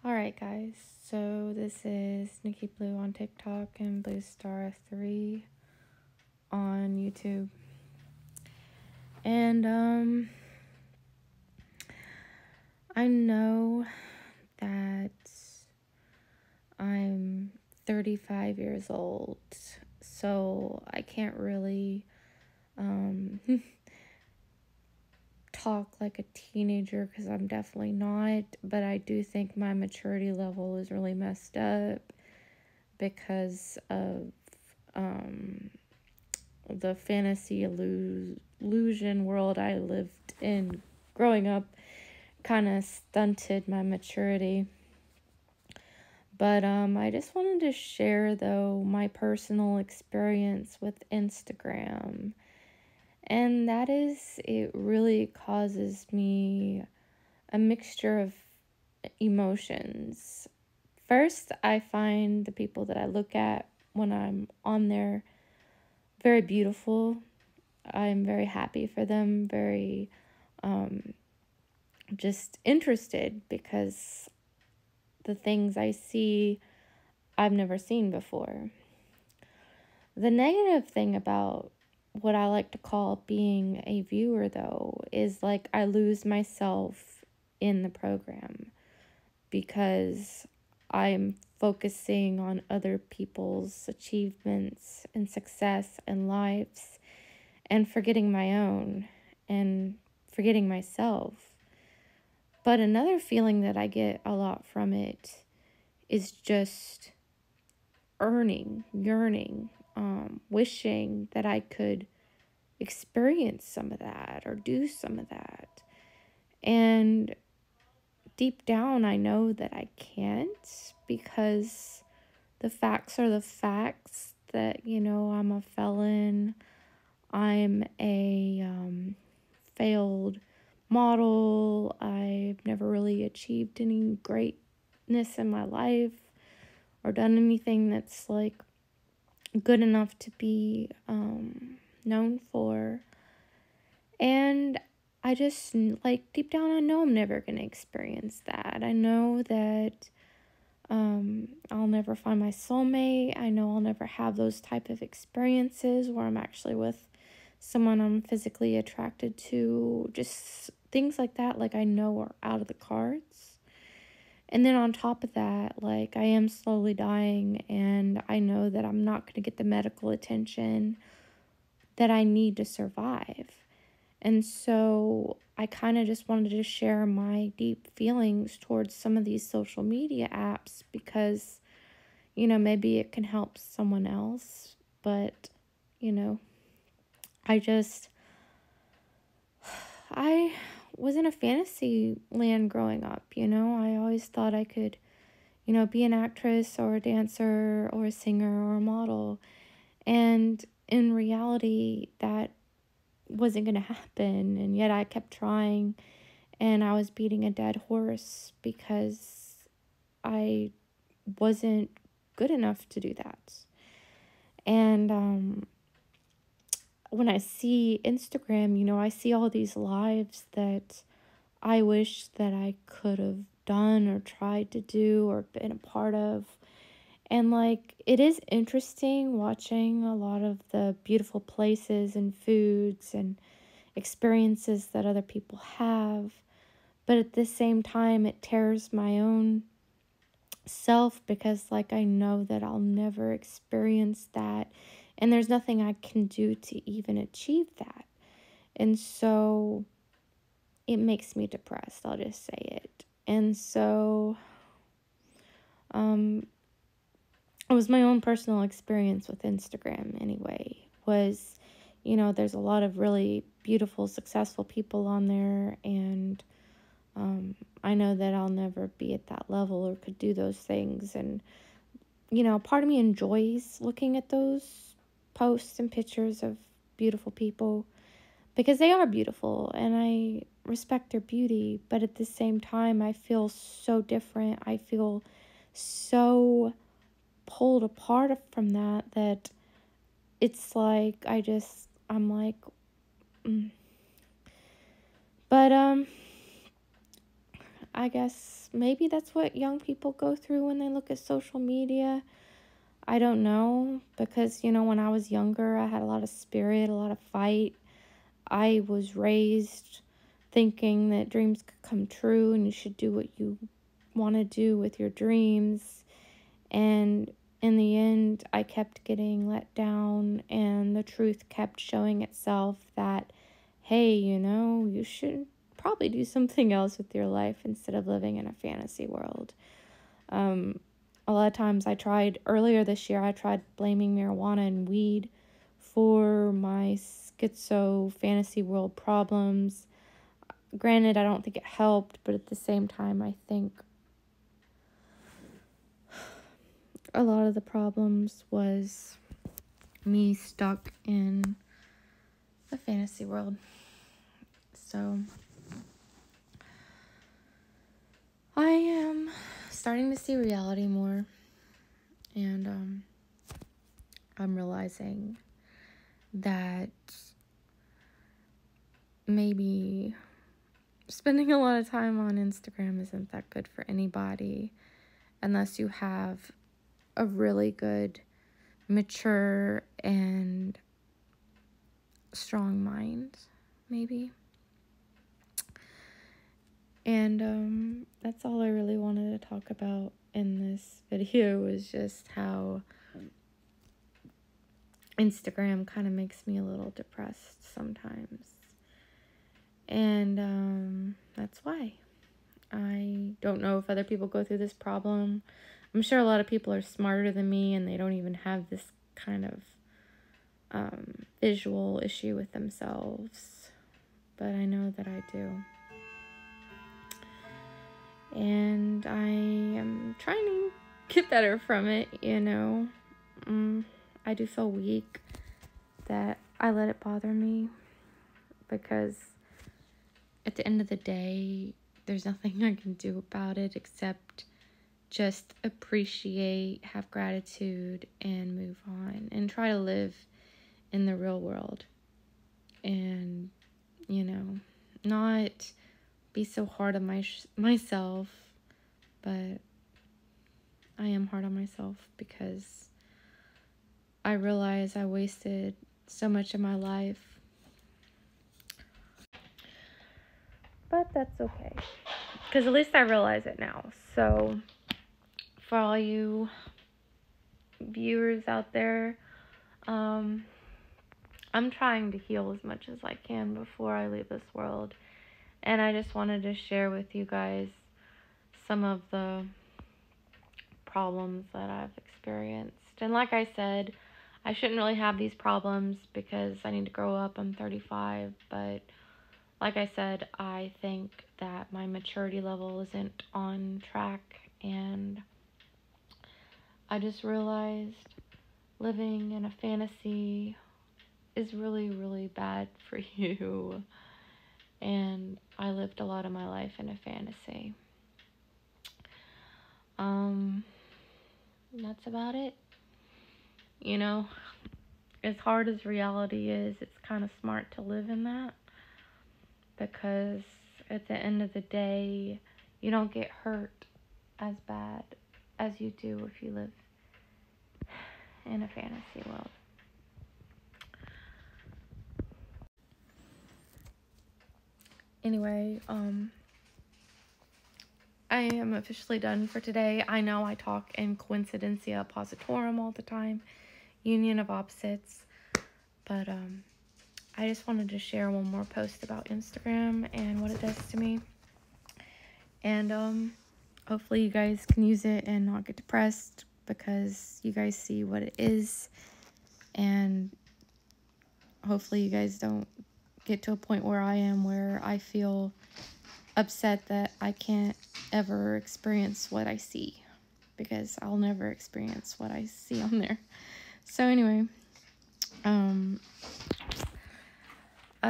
Alright, guys, so this is Nikki Blue on TikTok and Blue Star 3 on YouTube. And, I know that I'm 35 years old, so I can't really, talk like a teenager because I'm definitely not, but I do think my maturity level is really messed up because of the fantasy illusion world I lived in growing up kind of stunted my maturity. But I just wanted to share though my personal experience with Instagram. And that is, it really causes me a mixture of emotions. First, I find the people that I look at when I'm on there very beautiful. I'm very happy for them, very just interested because the things I see I've never seen before. The negative thing about what I like to call being a viewer, though, is like I lose myself in the program because I'm focusing on other people's achievements and success and lives and forgetting my own and forgetting myself. But another feeling that I get a lot from it is just yearning, wishing that I could experience some of that or do some of that. And deep down, I know that I can't because the facts are the facts that, I'm a felon, I'm a failed model, I've never really achieved any greatness in my life or done anything that's like good enough to be known for. And I just, like, deep down, I know I'm never going to experience that. I know that I'll never find my soulmate. I know I'll never have those type of experiences where I'm actually with someone I'm physically attracted to. Just things like that, like, I know are out of the cards. And then on top of that, like, I am slowly dying, and I know that I'm not going to get the medical attention that I need to survive. And so I kind of just wanted to share my deep feelings towards some of these social media apps because, maybe it can help someone else. But, you know, I just, I was in a fantasy land growing up, I always thought I could, be an actress or a dancer or a singer or a model. And in reality, that wasn't going to happen. And yet I kept trying, and I was beating a dead horse because I wasn't good enough to do that. And when I see Instagram, I see all these lives that I wish that I could have done or tried to do or been a part of. And like, it is interesting watching a lot of the beautiful places and foods and experiences that other people have. But at the same time, it tears my own self because, like, I know that I'll never experience that. And there's nothing I can do to even achieve that. And so it makes me depressed. I'll just say it. And so, it was my own personal experience with Instagram anyway, was, there's a lot of really beautiful, successful people on there, and I know that I'll never be at that level or could do those things. And, part of me enjoys looking at those posts and pictures of beautiful people because they are beautiful and I respect their beauty. But at the same time, I feel so different. I feel so pulled apart from that it's like I'm like, but I guess maybe that's what young people go through when they look at social media. I don't know, because, when I was younger, I had a lot of spirit, a lot of fight. I was raised thinking that dreams could come true and you should do what you want to do with your dreams. And in the end, I kept getting let down, and the truth kept showing itself that, hey, you should probably do something else with your life instead of living in a fantasy world. A lot of times earlier this year, I tried blaming marijuana and weed for my schizo fantasy world problems. Granted, I don't think it helped, but at the same time, I think a lot of the problems was me stuck in the fantasy world. So I am starting to see reality more, and I'm realizing that maybe spending a lot of time on Instagram isn't that good for anybody unless you have a really good, mature, and strong mind, maybe. And that's all I really wanted to talk about in this video, was just how Instagram kind of makes me a little depressed sometimes. And that's why. I don't know if other people go through this problem. I'm sure a lot of people are smarter than me and they don't even have this kind of visual issue with themselves. But I know that I do. And I am trying to get better from it, I do feel weak that I let it bother me, because at the end of the day, there's nothing I can do about it except just appreciate, have gratitude, and move on, and try to live in the real world. And, not be so hard on myself, but I am hard on myself because I realize I wasted so much of my life. But that's okay, because at least I realize it now. So for all you viewers out there, I'm trying to heal as much as I can before I leave this world. And I just wanted to share with you guys some of the problems that I've experienced. And like I said, I shouldn't really have these problems because I need to grow up. I'm 35, but like I said, I think that my maturity level isn't on track, and I just realized living in a fantasy is really, really bad for you. And I lived a lot of my life in a fantasy. That's about it. As hard as reality is, it's kind of smart to live in that, because at the end of the day, you don't get hurt as bad as you do if you live in a fantasy world. Anyway, I am officially done for today. I know I talk in coincidentia oppositorum all the time, union of opposites, but I just wanted to share one more post about Instagram and what it does to me. And hopefully you guys can use it and not get depressed, because you guys see what it is, and hopefully you guys don't get to a point where I am, where I feel upset that I can't ever experience what I see, because I'll never experience what I see on there. So anyway, I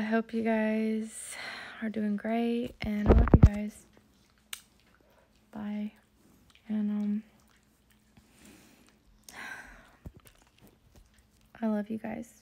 hope you guys are doing great, and I love you guys. Bye. And I love you guys.